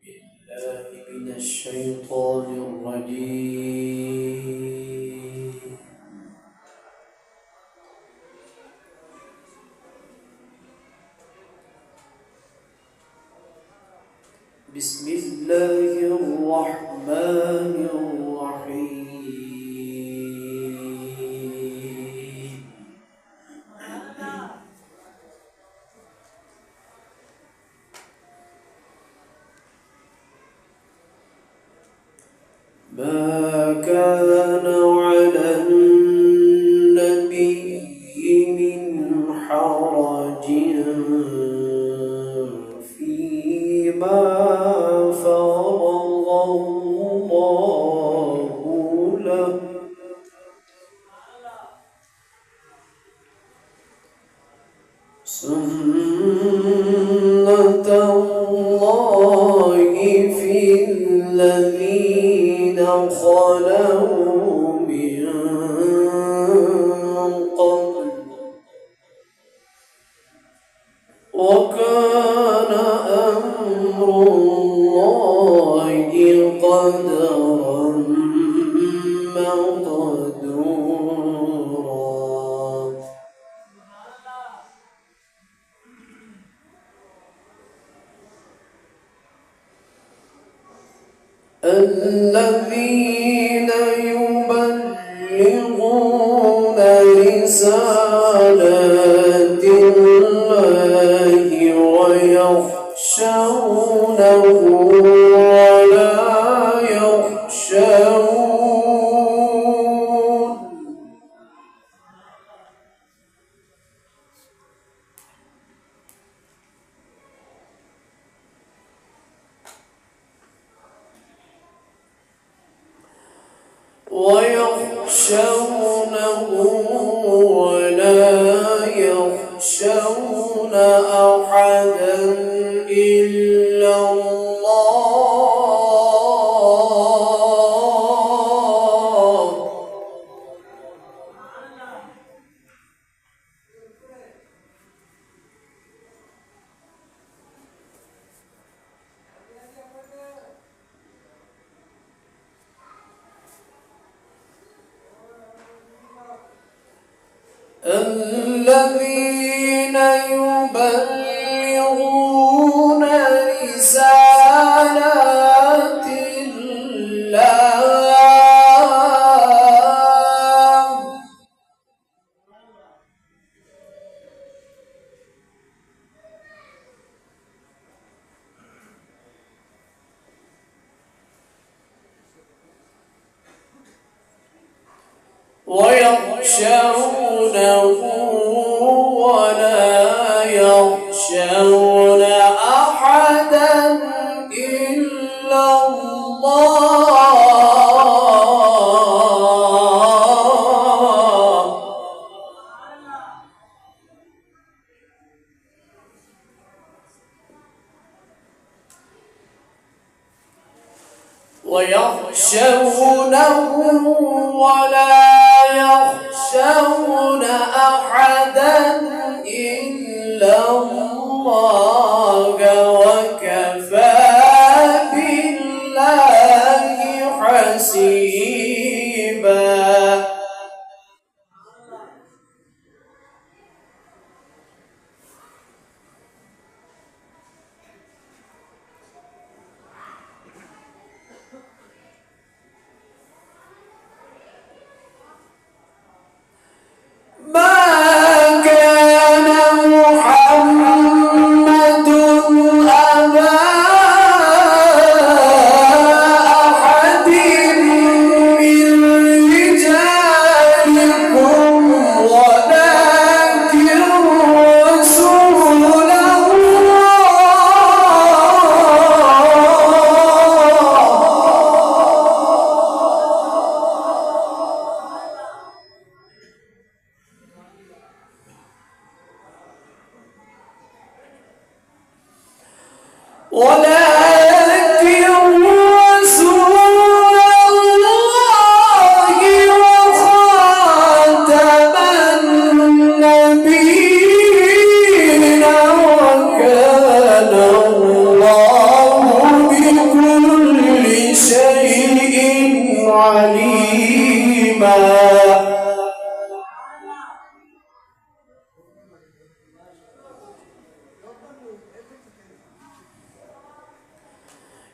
بالله من الشيطان الرجيم. بسم الله الرحمن الرحيم. ما كان على النبي من حرج فيما فرض الله له، سنة الله في الذين خلوا من قبل، وكان أمر الله قدرا مقدورا. الذين يبلغون رسالات الله ويخشونه ولا يخشون، أحدا إلا الله، الذين يبلغون رسالات الله ويخشونه ولا يخشون أحدا إلا الله، ويخشونه ولا يخشون أحدا إلا الله، وكفى بالله حسيبا.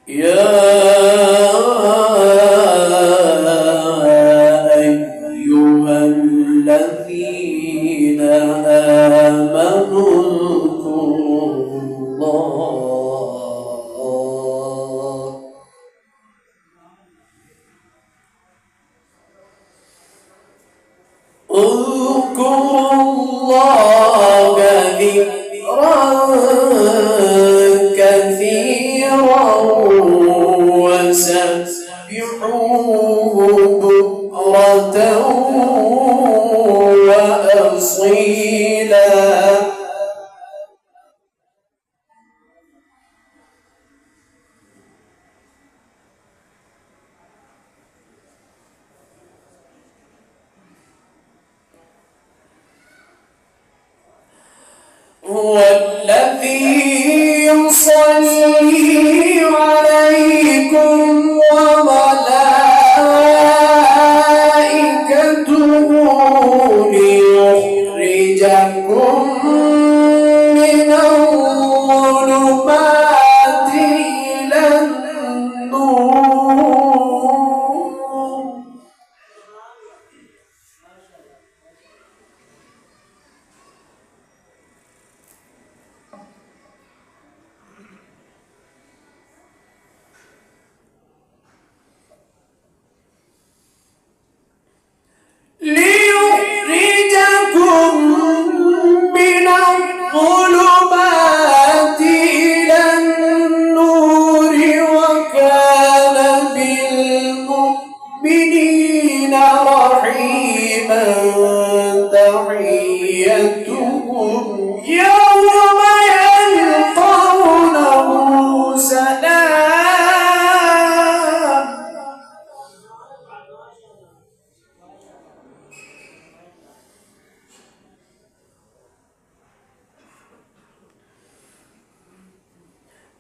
يا أيها الذين آمنوا اذكروا الله ذكرا كثيرا وسبحوه بكرة وأصيلا هو الذي يصلي عليكم وملائكته ليخرجكم من الظلمات إلى النور. ليخرجكم من الظلمات إلى النور وكان بالمؤمنين رحيما. تحيتهم يوم يلقونه سلام.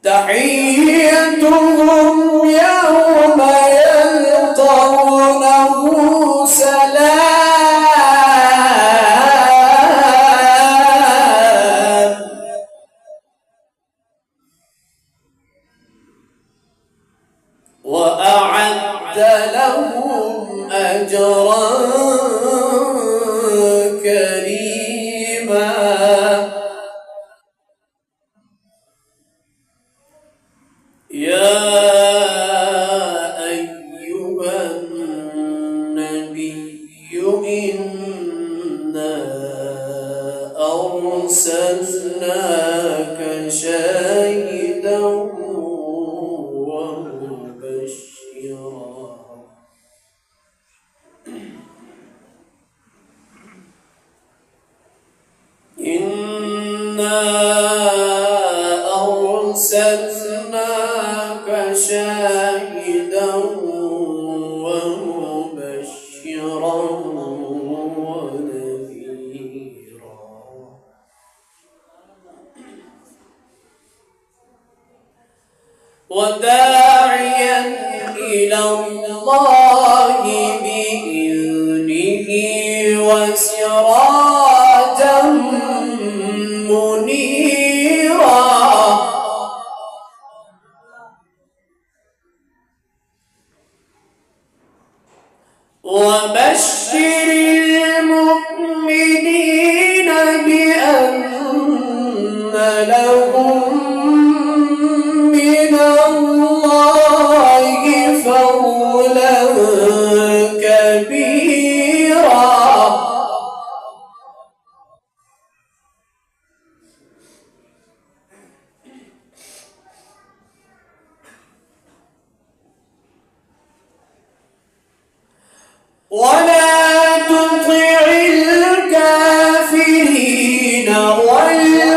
تحيتهم يوم يلقونه سلام. وأعد لهم أجرا كريما. يا أيها النبي إنا أرسلناك شاهدا ومبشرا. إنا أرسلناك شاهدا ومبشرا ونذيرا. وداعيا إلى الله بإذنه وسراجا منيرا. وبشر المؤمنين بأن لهم من الله فضلا كبيرا. ولا تطع الكافرين والمنافقين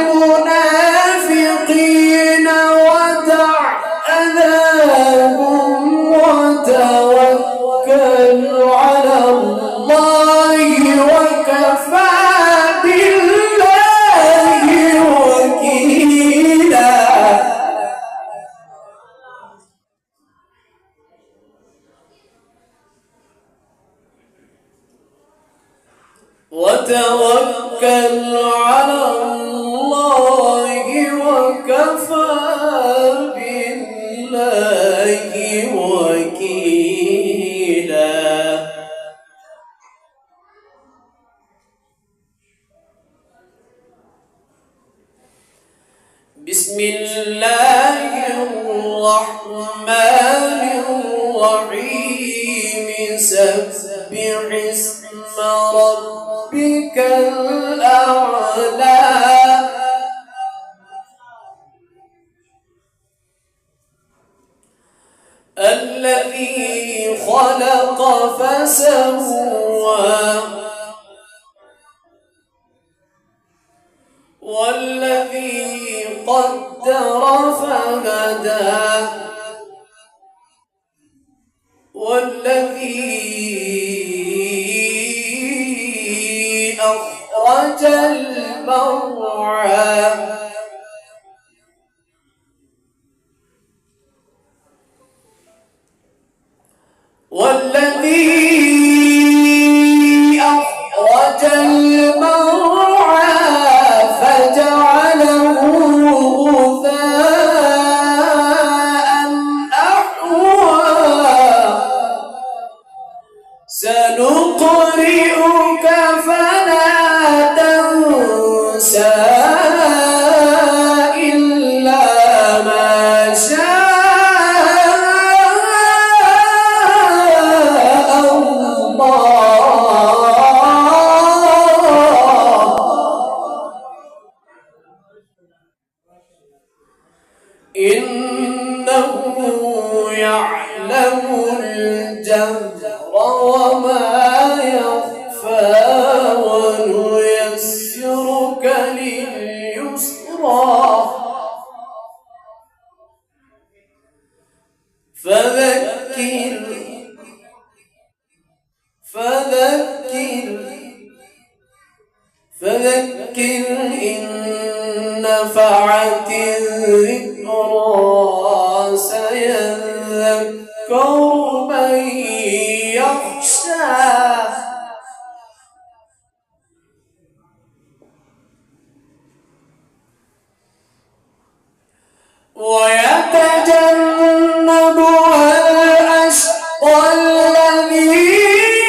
وتوكل على الله وكفى بالله وكيلا. بسم الله الرحمن الرحيم. سبح اسم ربك الأعلى. الذي خلق فسوى والذي قدر فهدى والذي أخرج المرعى فجعله غثاء أحوى. سنقرئك فلا تنسى إلا ما شاء الله. إنه يعلم الجهر وما يخفى. ونيسرك لليسرى. فذكر إن نفعت الذكرى. سيذكر من يخشى. ويتجنبها الأشقى الذي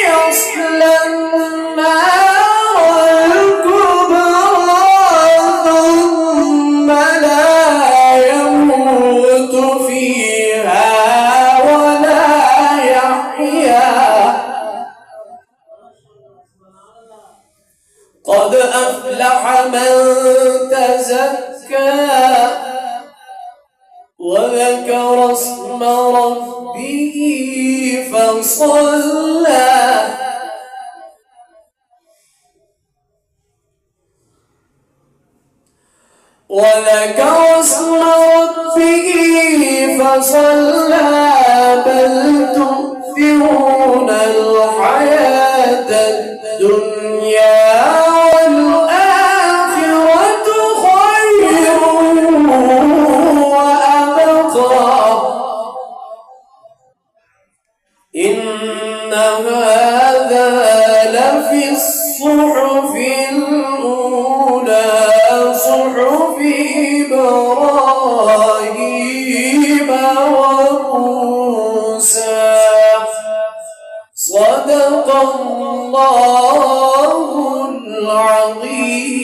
يصلى النار الكبرى ثم لا يموت فيها ولا يحيا. قد أفلح من تزكى وذكر اسم ربه فصلى. وذكر اسم ربه فصلى. بل تؤثرون الحياة الدنيا والآخرة خير وأبقى. إن هذا لفي الصحف الأولى. صحف إبراهيم وموسى. صدق الله العظيم.